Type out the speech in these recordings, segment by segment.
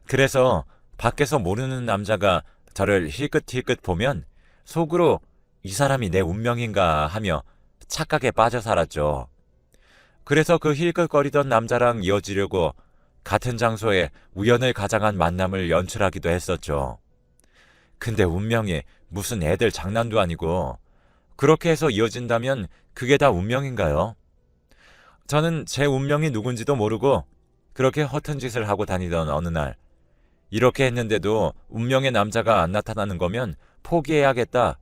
그래서 밖에서 모르는 남자가 저를 힐끗힐끗 보면 속으로 이 사람이 내 운명인가 하며 착각에 빠져 살았죠. 그래서 그 힐끗거리던 남자랑 이어지려고 같은 장소에 우연을 가장한 만남을 연출하기도 했었죠. 근데 운명이 무슨 애들 장난도 아니고 그렇게 해서 이어진다면 그게 다 운명인가요? 저는 제 운명이 누군지도 모르고 그렇게 허튼 짓을 하고 다니던 어느 날 이렇게 했는데도 운명의 남자가 안 나타나는 거면 포기해야겠다.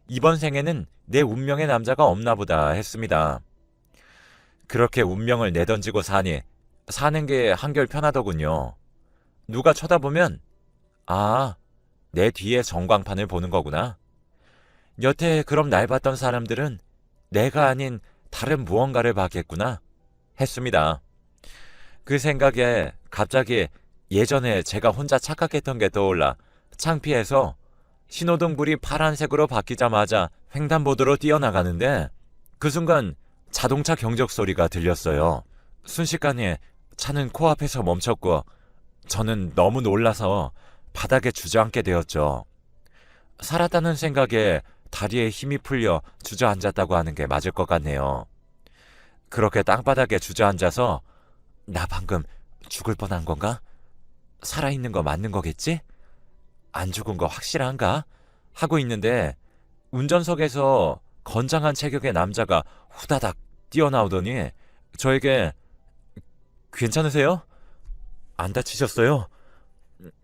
이번 생에는 내 운명의 남자가 없나 보다 했습니다. 그렇게 운명을 내던지고 사는 게 한결 편하더군요. 누가 쳐다보면 아, 내 뒤에 전광판을 보는 거구나. 여태 그럼 날 봤던 사람들은 내가 아닌 다른 무언가를 봤겠구나 했습니다. 그 생각에 갑자기 예전에 제가 혼자 착각했던 게 떠올라 창피해서 신호등불이 파란색으로 바뀌자마자 횡단보도로 뛰어나가는데 그 순간 자동차 경적 소리가 들렸어요. 순식간에 차는 코앞에서 멈췄고 저는 너무 놀라서 바닥에 주저앉게 되었죠. 살았다는 생각에 다리에 힘이 풀려 주저앉았다고 하는 게 맞을 것 같네요. 그렇게 땅바닥에 주저앉아서 나 방금 죽을 뻔한 건가? 살아있는 거 맞는 거겠지? 안 죽은 거 확실한가? 하고 있는데 운전석에서 건장한 체격의 남자가 후다닥 뛰어나오더니 저에게 괜찮으세요? 안 다치셨어요?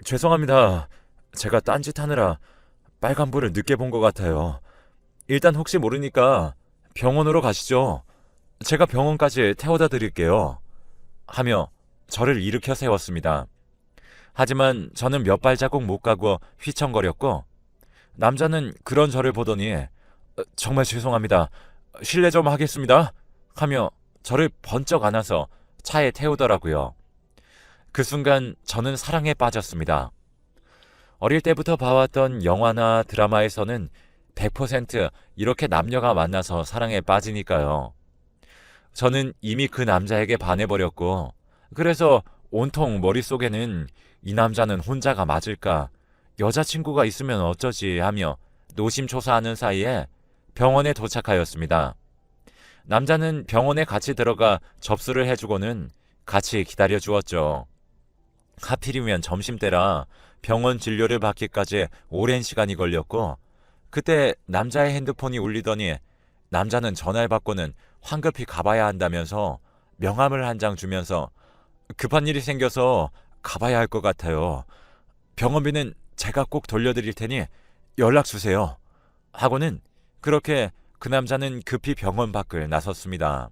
죄송합니다. 제가 딴짓하느라 빨간불을 늦게 본 것 같아요. 일단 혹시 모르니까 병원으로 가시죠. 제가 병원까지 태워다 드릴게요. 하며 저를 일으켜 세웠습니다. 하지만 저는 몇 발자국 못 가고 휘청거렸고 남자는 그런 저를 보더니 정말 죄송합니다. 실례 좀 하겠습니다. 하며 저를 번쩍 안아서 차에 태우더라고요. 그 순간 저는 사랑에 빠졌습니다. 어릴 때부터 봐왔던 영화나 드라마에서는 100% 이렇게 남녀가 만나서 사랑에 빠지니까요. 저는 이미 그 남자에게 반해버렸고 그래서 온통 머릿속에는 이 남자는 혼자가 맞을까? 여자친구가 있으면 어쩌지? 하며 노심초사하는 사이에 병원에 도착하였습니다. 남자는 병원에 같이 들어가 접수를 해주고는 같이 기다려주었죠. 하필이면 점심때라 병원 진료를 받기까지 오랜 시간이 걸렸고 그때 남자의 핸드폰이 울리더니 남자는 전화를 받고는 황급히 가봐야 한다면서 명함을 한 장 주면서 급한 일이 생겨서 가봐야 할 것 같아요. 병원비는 제가 꼭 돌려드릴 테니 연락 주세요. 하고는 그렇게 그 남자는 급히 병원 밖을 나섰습니다.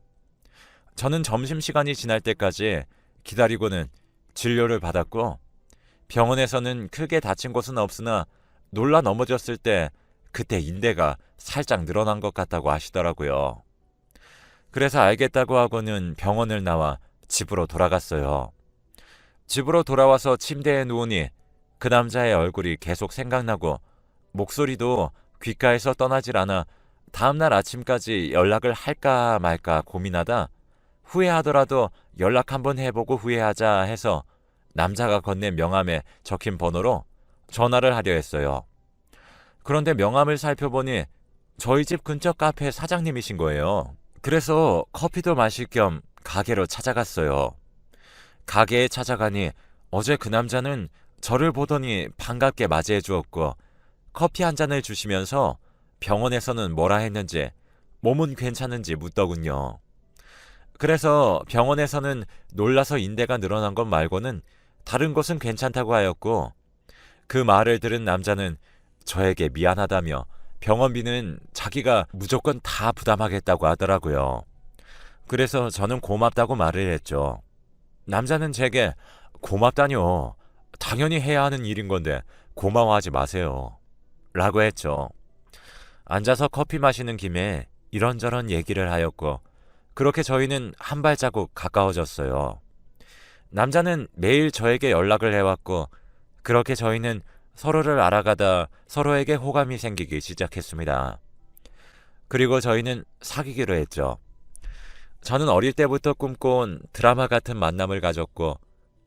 저는 점심시간이 지날 때까지 기다리고는 진료를 받았고 병원에서는 크게 다친 곳은 없으나 놀라 넘어졌을 때 그때 인대가 살짝 늘어난 것 같다고 하시더라고요. 그래서 알겠다고 하고는 병원을 나와 집으로 돌아갔어요. 집으로 돌아와서 침대에 누우니 그 남자의 얼굴이 계속 생각나고 목소리도 귓가에서 떠나질 않아 다음날 아침까지 연락을 할까 말까 고민하다 후회하더라도 연락 한번 해보고 후회하자 해서 남자가 건넨 명함에 적힌 번호로 전화를 하려 했어요. 그런데 명함을 살펴보니 저희 집 근처 카페 사장님이신 거예요. 그래서 커피도 마실 겸 가게로 찾아갔어요. 가게에 찾아가니 어제 그 남자는 저를 보더니 반갑게 맞이해 주었고 커피 한 잔을 주시면서 병원에서는 뭐라 했는지 몸은 괜찮은지 묻더군요. 그래서 병원에서는 놀라서 인대가 늘어난 것 말고는 다른 것은 괜찮다고 하였고 그 말을 들은 남자는 저에게 미안하다며 병원비는 자기가 무조건 다 부담하겠다고 하더라고요. 그래서 저는 고맙다고 말을 했죠. 남자는 제게 고맙다뇨. 당연히 해야 하는 일인 건데 고마워하지 마세요. 라고 했죠. 앉아서 커피 마시는 김에 이런저런 얘기를 하였고 그렇게 저희는 한 발자국 가까워졌어요. 남자는 매일 저에게 연락을 해왔고 그렇게 저희는 서로를 알아가다 서로에게 호감이 생기기 시작했습니다. 그리고 저희는 사귀기로 했죠. 저는 어릴 때부터 꿈꿔온 드라마 같은 만남을 가졌고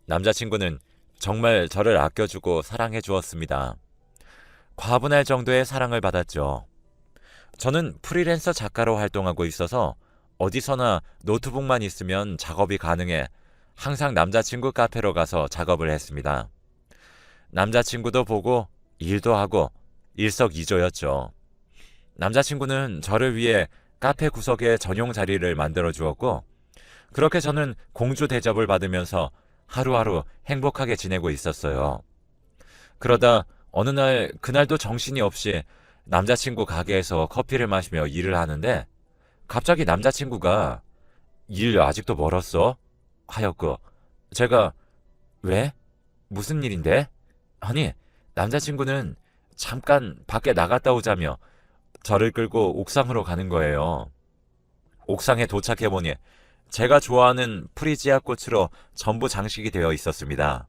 남자친구는 정말 저를 아껴주고 사랑해 주었습니다. 과분할 정도의 사랑을 받았죠. 저는 프리랜서 작가로 활동하고 있어서 어디서나 노트북만 있으면 작업이 가능해 항상 남자친구 카페로 가서 작업을 했습니다. 남자친구도 보고 일도 하고 일석이조였죠. 남자친구는 저를 위해 카페 구석에 전용 자리를 만들어 주었고, 그렇게 저는 공주 대접을 받으면서 하루하루 행복하게 지내고 있었어요. 그러다 어느 날, 그날도 정신이 없이 남자친구 가게에서 커피를 마시며 일을 하는데, 갑자기 남자친구가 일 아직도 멀었어? 하였고, 제가 왜? 무슨 일인데? 아니, 남자친구는 잠깐 밖에 나갔다 오자며 저를 끌고 옥상으로 가는 거예요. 옥상에 도착해보니 제가 좋아하는 프리지아 꽃으로 전부 장식이 되어 있었습니다.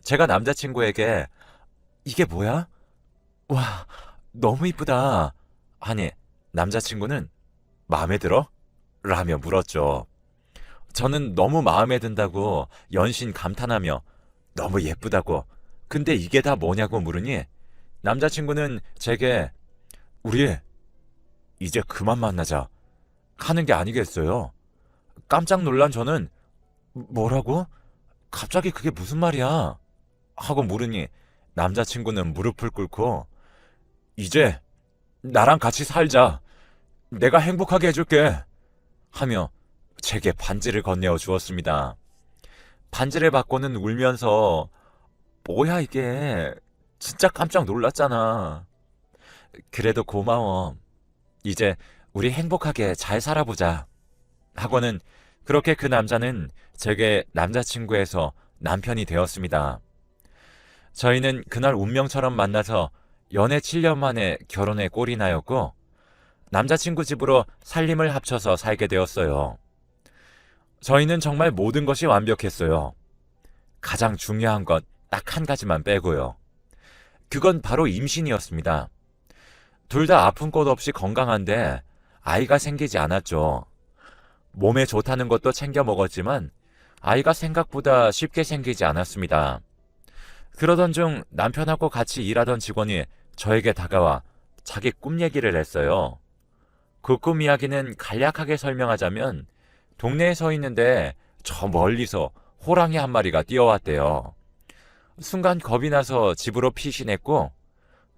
제가 남자친구에게 이게 뭐야? 와, 너무 이쁘다. 하니 남자친구는 마음에 들어? 라며 물었죠. 저는 너무 마음에 든다고 연신 감탄하며 너무 예쁘다고, 근데 이게 다 뭐냐고 물으니 남자친구는 제게 우리 이제 그만 만나자 하는 게 아니겠어요. 깜짝 놀란 저는 뭐라고? 갑자기 그게 무슨 말이야? 하고 물으니 남자친구는 무릎을 꿇고 이제 나랑 같이 살자. 내가 행복하게 해줄게. 하며 제게 반지를 건네어 주었습니다. 반지를 받고는 울면서 뭐야 이게, 진짜 깜짝 놀랐잖아. 그래도 고마워. 이제 우리 행복하게 잘 살아보자. 하고는 그렇게 그 남자는 제게 남자친구에서 남편이 되었습니다. 저희는 그날 운명처럼 만나서 연애 7년 만에 결혼에 꼴이 나였고, 남자친구 집으로 살림을 합쳐서 살게 되었어요. 저희는 정말 모든 것이 완벽했어요. 가장 중요한 것 딱 한 가지만 빼고요. 그건 바로 임신이었습니다. 둘 다 아픈 것 없이 건강한데 아이가 생기지 않았죠. 몸에 좋다는 것도 챙겨 먹었지만 아이가 생각보다 쉽게 생기지 않았습니다. 그러던 중 남편하고 같이 일하던 직원이 저에게 다가와 자기 꿈 얘기를 했어요. 그 꿈 이야기는 간략하게 설명하자면 동네에 서 있는데 저 멀리서 호랑이 한 마리가 뛰어왔대요. 순간 겁이 나서 집으로 피신했고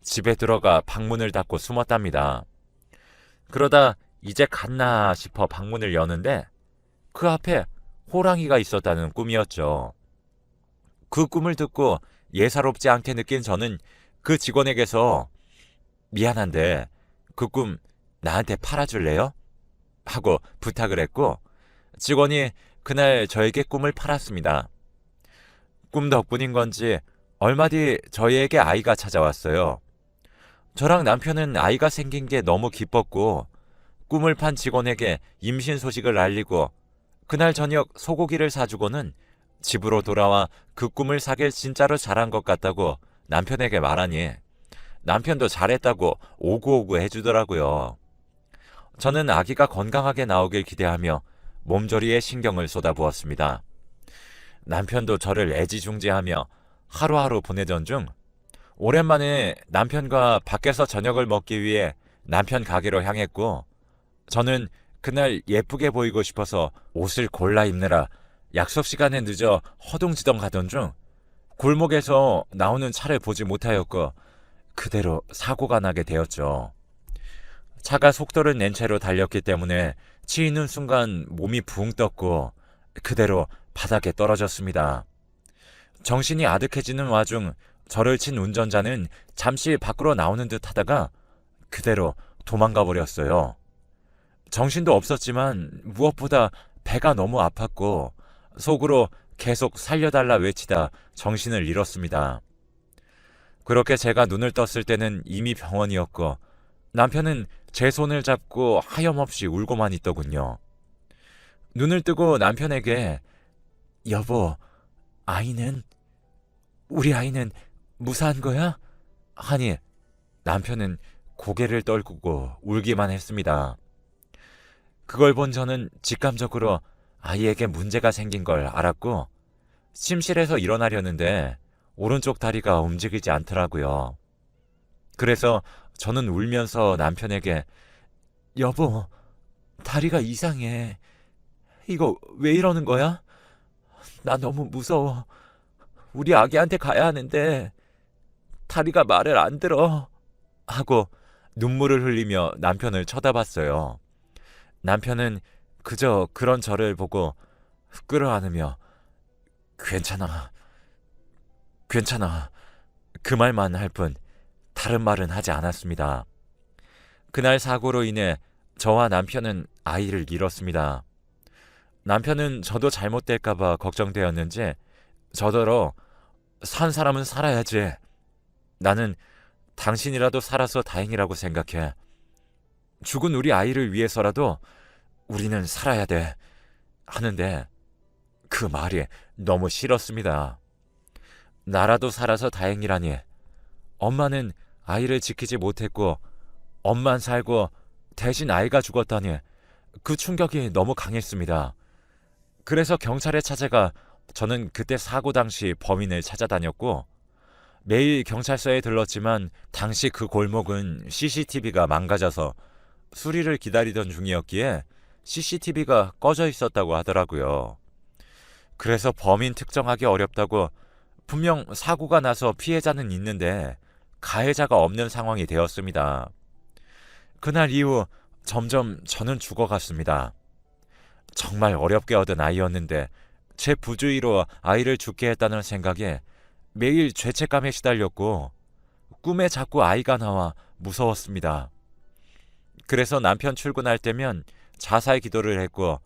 집에 들어가 방문을 닫고 숨었답니다. 그러다 이제 갔나 싶어 방문을 여는데 그 앞에 호랑이가 있었다는 꿈이었죠. 그 꿈을 듣고 예사롭지 않게 느낀 저는 그 직원에게서 미안한데 그 꿈 나한테 팔아줄래요? 하고 부탁을 했고, 직원이 그날 저에게 꿈을 팔았습니다. 꿈 덕분인 건지 얼마 뒤 저희에게 아이가 찾아왔어요. 저랑 남편은 아이가 생긴 게 너무 기뻤고 꿈을 판 직원에게 임신 소식을 알리고 그날 저녁 소고기를 사주고는 집으로 돌아와 그 꿈을 사길 진짜로 잘한 것 같다고 남편에게 말하니 남편도 잘했다고 오구오구 해주더라고요. 저는 아기가 건강하게 나오길 기대하며 몸조리에 신경을 쏟아부었습니다. 남편도 저를 애지중지하며 하루하루 보내던 중 오랜만에 남편과 밖에서 저녁을 먹기 위해 남편 가게로 향했고, 저는 그날 예쁘게 보이고 싶어서 옷을 골라 입느라 약속 시간에 늦어 허둥지덩 가던 중 골목에서 나오는 차를 보지 못하였고 그대로 사고가 나게 되었죠. 차가 속도를 낸 채로 달렸기 때문에 치이는 순간 몸이 붕 떴고 그대로 바닥에 떨어졌습니다. 정신이 아득해지는 와중 저를 친 운전자는 잠시 밖으로 나오는 듯 하다가 그대로 도망가 버렸어요. 정신도 없었지만 무엇보다 배가 너무 아팠고 속으로 계속 살려달라 외치다 정신을 잃었습니다. 그렇게 제가 눈을 떴을 때는 이미 병원이었고 남편은 제 손을 잡고 하염없이 울고만 있더군요. 눈을 뜨고 남편에게 여보, 아이는? 우리 아이는 무사한 거야? 하니 남편은 고개를 떨구고 울기만 했습니다. 그걸 본 저는 직감적으로 아이에게 문제가 생긴 걸 알았고 침실에서 일어나려는데 오른쪽 다리가 움직이지 않더라고요. 그래서 저는 울면서 남편에게 여보, 다리가 이상해. 이거 왜 이러는 거야? 나 너무 무서워. 우리 아기한테 가야 하는데 다리가 말을 안 들어. 하고 눈물을 흘리며 남편을 쳐다봤어요. 남편은 그저 그런 저를 보고 끌어안으며 괜찮아, 괜찮아. 그 말만 할 뿐 다른 말은 하지 않았습니다. 그날 사고로 인해 저와 남편은 아이를 잃었습니다. 남편은 저도 잘못될까봐 걱정되었는지 저더러 산 사람은 살아야지. 나는 당신이라도 살아서 다행이라고 생각해. 죽은 우리 아이를 위해서라도 우리는 살아야 돼. 하는데 그 말이 너무 싫었습니다. 나라도 살아서 다행이라니. 엄마는 아이를 지키지 못했고 엄만 살고 대신 아이가 죽었다니 그 충격이 너무 강했습니다. 그래서 경찰에 찾아가 저는 그때 사고 당시 범인을 찾아다녔고 매일 경찰서에 들렀지만 당시 그 골목은 CCTV가 망가져서 수리를 기다리던 중이었기에 CCTV가 꺼져 있었다고 하더라고요. 그래서 범인 특정하기 어렵다고 분명 사고가 나서 피해자는 있는데 가해자가 없는 상황이 되었습니다. 그날 이후 점점 저는 죽어갔습니다. 정말 어렵게 얻은 아이였는데 제 부주의로 아이를 죽게 했다는 생각에 매일 죄책감에 시달렸고 꿈에 자꾸 아이가 나와 무서웠습니다. 그래서 남편 출근할 때면 자살 기도를 했고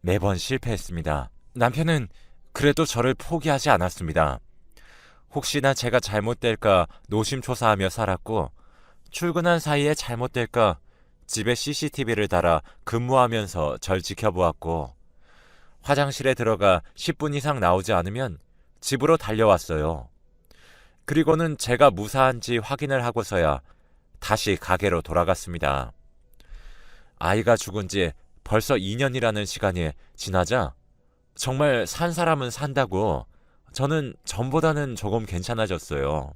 매번 실패했습니다. 남편은 그래도 저를 포기하지 않았습니다. 혹시나 제가 잘못될까 노심초사하며 살았고 출근한 사이에 잘못될까 집에 CCTV를 달아 근무하면서 절 지켜보았고 화장실에 들어가 10분 이상 나오지 않으면 집으로 달려왔어요. 그리고는 제가 무사한지 확인을 하고서야 다시 가게로 돌아갔습니다. 아이가 죽은 지 벌써 2년이라는 시간이 지나자 정말 산 사람은 산다고 저는 전보다는 조금 괜찮아졌어요.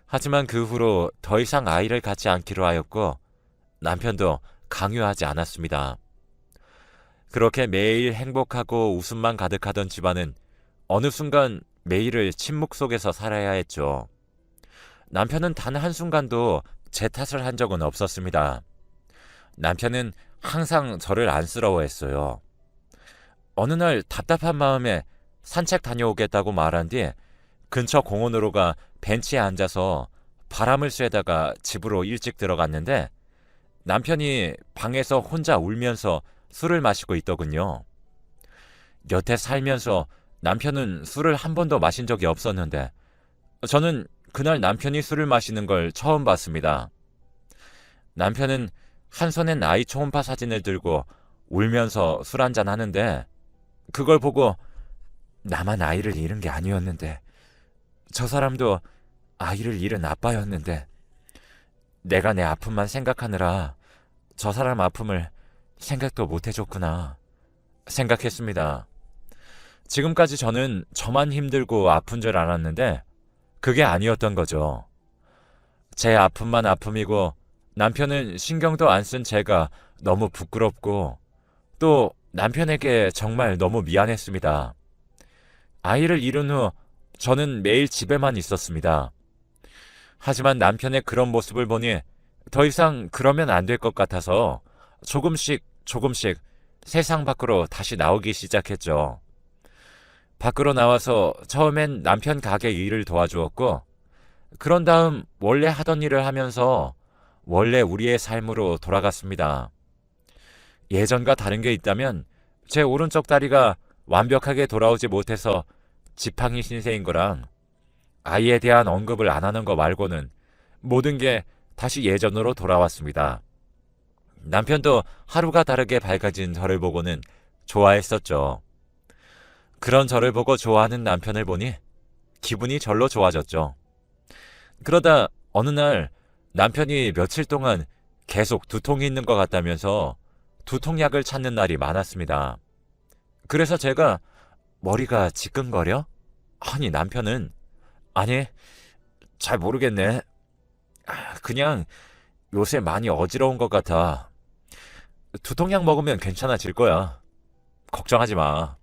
하지만 그 후로 더 이상 아이를 갖지 않기로 하였고 남편도 강요하지 않았습니다. 그렇게 매일 행복하고 웃음만 가득하던 집안은 어느 순간 매일을 침묵 속에서 살아야 했죠. 남편은 단 한순간도 제 탓을 한 적은 없었습니다. 남편은 항상 저를 안쓰러워했어요. 어느 날 답답한 마음에 산책 다녀오겠다고 말한 뒤 근처 공원으로 가 벤치에 앉아서 바람을 쐬다가 집으로 일찍 들어갔는데 남편이 방에서 혼자 울면서 술을 마시고 있더군요. 여태 살면서 남편은 술을 한 번도 마신 적이 없었는데 저는 그날 남편이 술을 마시는 걸 처음 봤습니다. 남편은 한 손엔 아이 초음파 사진을 들고 울면서 술 한잔 하는데 그걸 보고 나만 아이를 잃은 게 아니었는데 저 사람도 아이를 잃은 아빠였는데 내가 내 아픔만 생각하느라 저 사람 아픔을 생각도 못 해줬구나 생각했습니다. 지금까지 저는 저만 힘들고 아픈 줄 알았는데 그게 아니었던 거죠. 제 아픔만 아픔이고 남편은 신경도 안 쓴 제가 너무 부끄럽고 또 남편에게 정말 너무 미안했습니다. 아이를 잃은 후 저는 매일 집에만 있었습니다. 하지만 남편의 그런 모습을 보니 더 이상 그러면 안 될 것 같아서 조금씩 세상 밖으로 다시 나오기 시작했죠. 밖으로 나와서 처음엔 남편 가게 일을 도와주었고 그런 다음 원래 하던 일을 하면서 원래 우리의 삶으로 돌아갔습니다. 예전과 다른 게 있다면 제 오른쪽 다리가 완벽하게 돌아오지 못해서 지팡이 신세인 거랑 아이에 대한 언급을 안 하는 거 말고는 모든 게 다시 예전으로 돌아왔습니다. 남편도 하루가 다르게 밝아진 저를 보고는 좋아했었죠. 그런 저를 보고 좋아하는 남편을 보니 기분이 절로 좋아졌죠. 그러다 어느 날 남편이 며칠 동안 계속 두통이 있는 것 같다면서 두통약을 찾는 날이 많았습니다. 그래서 제가 머리가 지끈거려? 아니, 남편은 아니, 잘 모르겠네. 그냥 요새 많이 어지러운 것 같아. 두통약 먹으면 괜찮아질 거야. 걱정하지 마.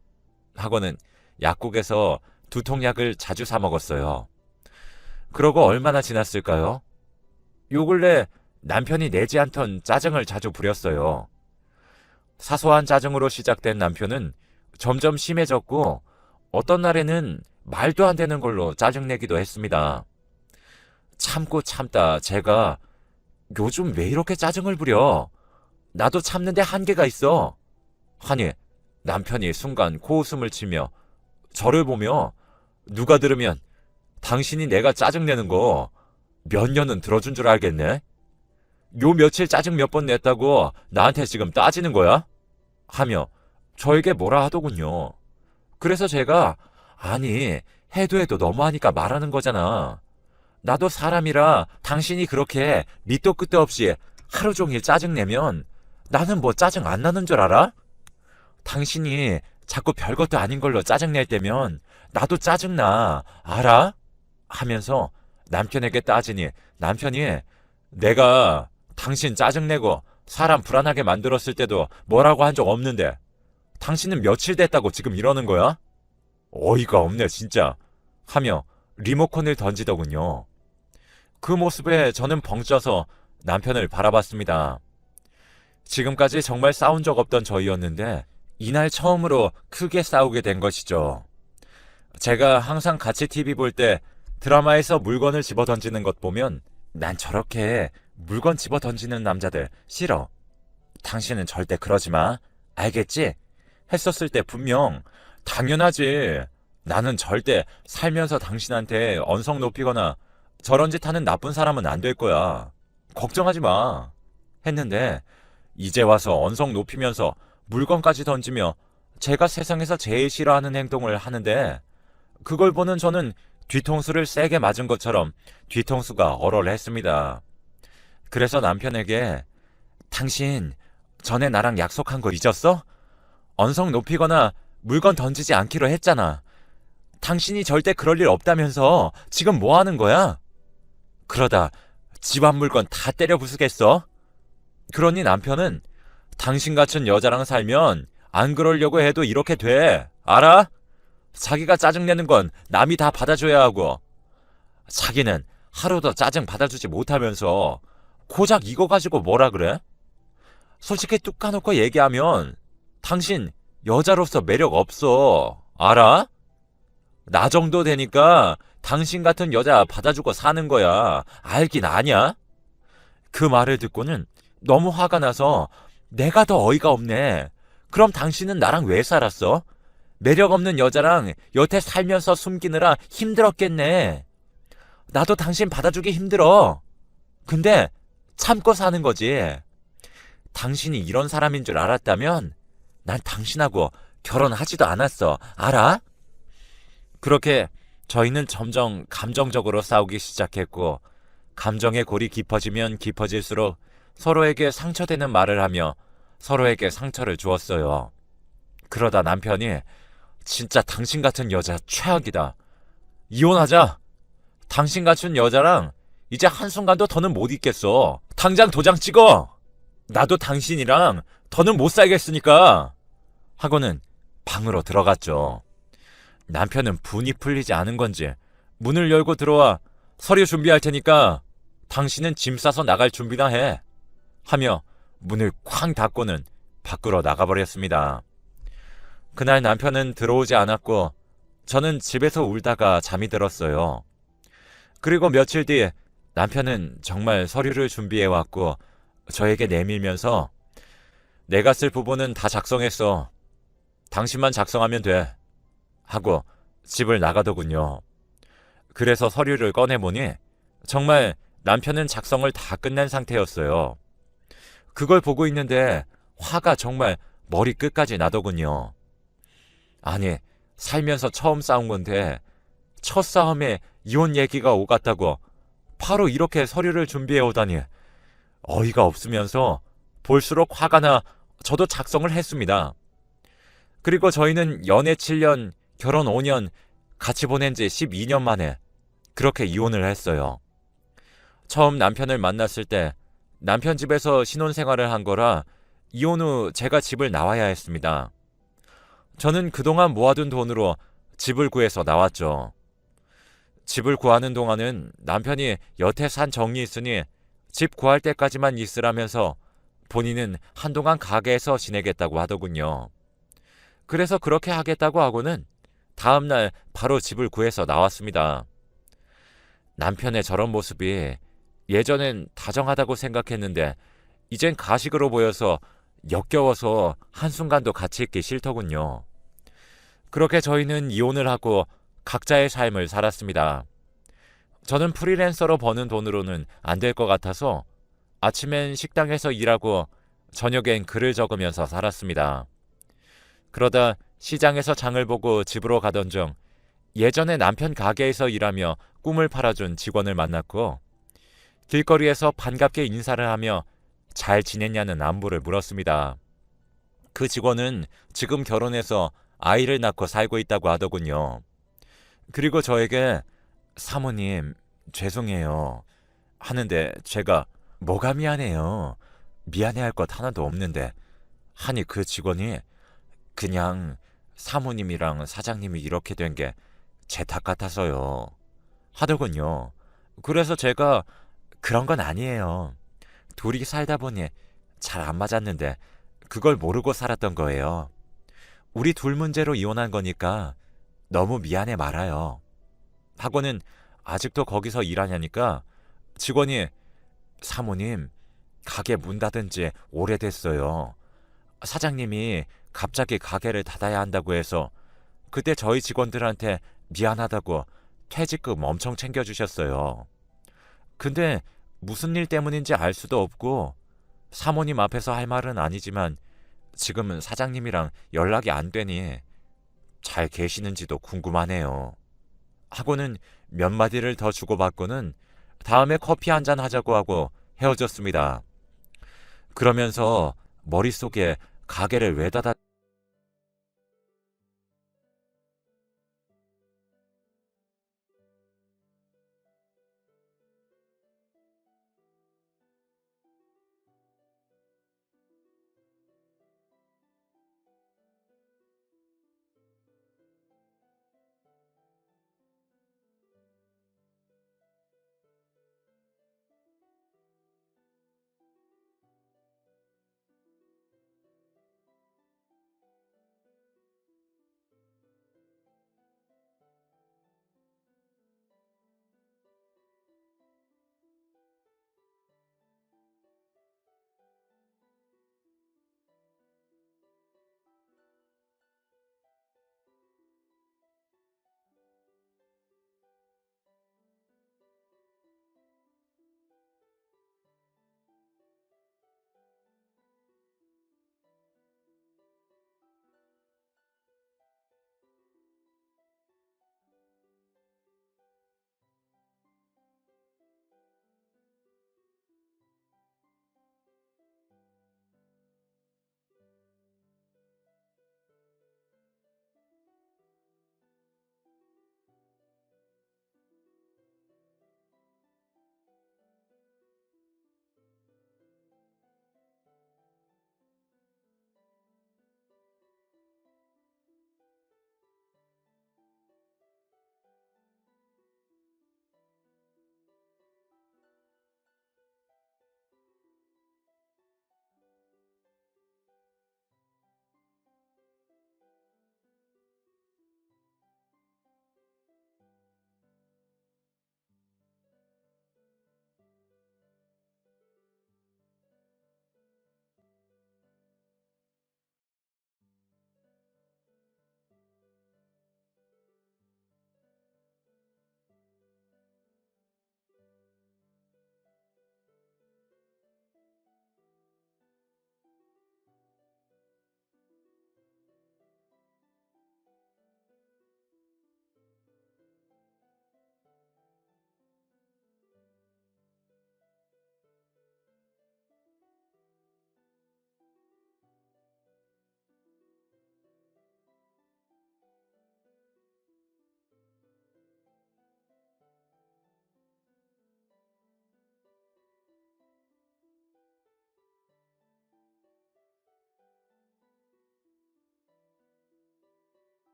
하고는 약국에서 두통약을 자주 사 먹었어요. 그러고 얼마나 지났을까요? 요 근래 남편이 내지 않던 짜증을 자주 부렸어요. 사소한 짜증으로 시작된 남편은 점점 심해졌고 어떤 날에는 말도 안 되는 걸로 짜증내기도 했습니다. 참고 참다 제가 요즘 왜 이렇게 짜증을 부려? 나도 참는데 한계가 있어. 하니 남편이 순간 코웃음을 치며 저를 보며 누가 들으면 당신이 내가 짜증내는 거 몇 년은 들어준 줄 알겠네? 요 며칠 짜증 몇 번 냈다고 나한테 지금 따지는 거야? 하며 저에게 뭐라 하더군요. 그래서 제가 아니 해도 너무하니까 말하는 거잖아. 나도 사람이라 당신이 그렇게 밑도 끝도 없이 하루 종일 짜증내면 나는 뭐 짜증 안 나는 줄 알아? 당신이 자꾸 별것도 아닌 걸로 짜증낼 때면 나도 짜증나. 알아? 하면서 남편에게 따지니 남편이 내가 당신 짜증내고 사람 불안하게 만들었을 때도 뭐라고 한 적 없는데 당신은 며칠 됐다고 지금 이러는 거야? 어이가 없네 진짜. 하며 리모컨을 던지더군요. 그 모습에 저는 벙쪄서 남편을 바라봤습니다. 지금까지 정말 싸운 적 없던 저희였는데 이날 처음으로 크게 싸우게 된 것이죠. 제가 항상 같이 TV 볼 때 드라마에서 물건을 집어 던지는 것 보면 난 저렇게 물건 집어 던지는 남자들 싫어. 당신은 절대 그러지 마. 알겠지? 했었을 때 분명 당연하지. 나는 절대 살면서 당신한테 언성 높이거나 저런 짓 하는 나쁜 사람은 안 될 거야. 걱정하지 마. 했는데 이제 와서 언성 높이면서 물건까지 던지며 제가 세상에서 제일 싫어하는 행동을 하는데 그걸 보는 저는 뒤통수를 세게 맞은 것처럼 뒤통수가 얼얼했습니다. 그래서 남편에게 당신 전에 나랑 약속한 거 잊었어? 언성 높이거나 물건 던지지 않기로 했잖아. 당신이 절대 그럴 일 없다면서 지금 뭐 하는 거야? 그러다 집 앞 물건 다 때려 부수겠어? 그러니 남편은 당신 같은 여자랑 살면 안 그러려고 해도 이렇게 돼. 알아? 자기가 짜증내는 건 남이 다 받아줘야 하고 자기는 하루도 짜증 받아주지 못하면서 고작 이거 가지고 뭐라 그래? 솔직히 뚝 까놓고 얘기하면 당신 여자로서 매력 없어. 알아? 나 정도 되니까 당신 같은 여자 받아주고 사는 거야. 알긴 아냐? 그 말을 듣고는 너무 화가 나서 내가 더 어이가 없네. 그럼 당신은 나랑 왜 살았어? 매력 없는 여자랑 여태 살면서 숨기느라 힘들었겠네. 나도 당신 받아주기 힘들어. 근데 참고 사는 거지. 당신이 이런 사람인 줄 알았다면 난 당신하고 결혼하지도 않았어. 알아? 그렇게 저희는 점점 감정적으로 싸우기 시작했고 감정의 골이 깊어지면 깊어질수록 서로에게 상처되는 말을 하며 서로에게 상처를 주었어요. 그러다 남편이 진짜 당신 같은 여자 최악이다. 이혼하자. 당신 같은 여자랑 이제 한순간도 더는 못 있겠어. 당장 도장 찍어. 나도 당신이랑 더는 못 살겠으니까. 하고는 방으로 들어갔죠. 남편은 분이 풀리지 않은 건지 문을 열고 들어와 서류 준비할 테니까 당신은 짐 싸서 나갈 준비나 해. 하며 문을 쾅 닫고는 밖으로 나가버렸습니다. 그날 남편은 들어오지 않았고 저는 집에서 울다가 잠이 들었어요. 그리고 며칠 뒤 남편은 정말 서류를 준비해왔고 저에게 내밀면서 내가 쓸 부분은 다 작성했어. 당신만 작성하면 돼. 하고 집을 나가더군요. 그래서 서류를 꺼내보니 정말 남편은 작성을 다 끝낸 상태였어요. 그걸 보고 있는데 화가 정말 머리 끝까지 나더군요. 아니, 살면서 처음 싸운 건데 첫 싸움에 이혼 얘기가 오갔다고 바로 이렇게 서류를 준비해 오다니 어이가 없으면서 볼수록 화가 나 저도 작성을 했습니다. 그리고 저희는 연애 7년, 결혼 5년, 같이 보낸 지 12년 만에 그렇게 이혼을 했어요. 처음 남편을 만났을 때 남편 집에서 신혼생활을 한 거라 이혼 후 제가 집을 나와야 했습니다. 저는 그동안 모아둔 돈으로 집을 구해서 나왔죠. 집을 구하는 동안은 남편이 여태 산 정이 있으니 집 구할 때까지만 있으라면서 본인은 한동안 가게에서 지내겠다고 하더군요. 그래서 그렇게 하겠다고 하고는 다음날 바로 집을 구해서 나왔습니다. 남편의 저런 모습이 예전엔 다정하다고 생각했는데 이젠 가식으로 보여서 역겨워서 한순간도 같이 있기 싫더군요. 그렇게 저희는 이혼을 하고 각자의 삶을 살았습니다. 저는 프리랜서로 버는 돈으로는 안 될 것 같아서 아침엔 식당에서 일하고 저녁엔 글을 적으면서 살았습니다. 그러다 시장에서 장을 보고 집으로 가던 중 예전에 남편 가게에서 일하며 꿈을 팔아준 직원을 만났고 길거리에서 반갑게 인사를 하며 잘 지냈냐는 안부를 물었습니다. 그 직원은 지금 결혼해서 아이를 낳고 살고 있다고 하더군요. 그리고 저에게 사모님 죄송해요 하는데 제가 뭐가 미안해요. 미안해할 것 하나도 없는데 하니 그 직원이 그냥 사모님이랑 사장님이 이렇게 된 게 제 탓 같아서요 하더군요. 그래서 제가 그런 건 아니에요. 둘이 살다 보니 잘 안 맞았는데 그걸 모르고 살았던 거예요. 우리 둘 문제로 이혼한 거니까 너무 미안해 말아요 하고는 아직도 거기서 일하냐니까 직원이 사모님 가게 문 닫은 지 오래됐어요. 사장님이 갑자기 가게를 닫아야 한다고 해서 그때 저희 직원들한테 미안하다고 퇴직금 엄청 챙겨주셨어요. 근데 무슨 일 때문인지 알 수도 없고 사모님 앞에서 할 말은 아니지만 지금은 사장님이랑 연락이 안 되니 잘 계시는지도 궁금하네요 하고는 몇 마디를 더 주고받고는 다음에 커피 한잔 하자고 하고 헤어졌습니다. 그러면서 머릿속에 가게를 왜 닫았